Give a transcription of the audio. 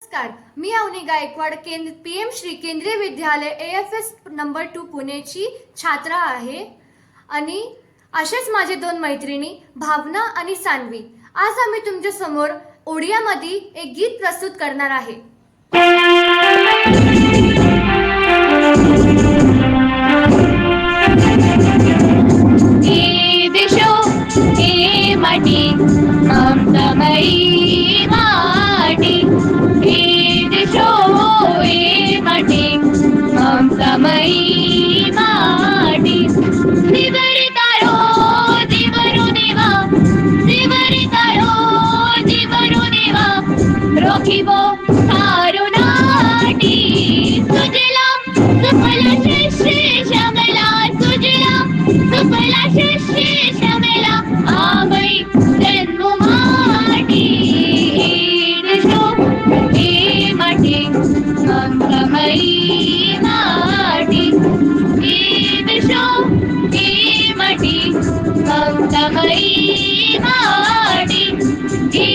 नमस्कार, मी अवनी गायकवाड पीएम श्री केंद्रीय विद्यालय AFS नंबर 2 पुणेची छात्रा आहे आणि असेच माझे दोन मैत्रिणी भावना आणि सान्वी आज आम्ही तुमच्या समोर ओडियामध्ये एक गीत प्रस्तुत करणार आहे। माटी ममतामयी माटी हे देशो हे माटी ममतामयी माटी दिवरितारो दिवरो देवा दिवरितारो दिवरो देवा रोखिबो थारो नाटी सुजला सुफला शिष्य श्यामला सुजला सुफला शिष्य श्यामला आमई जन्मो माटी देशो हे माटी ममतामयी माटी हे देशो हे माटी ममतामयी माटी हे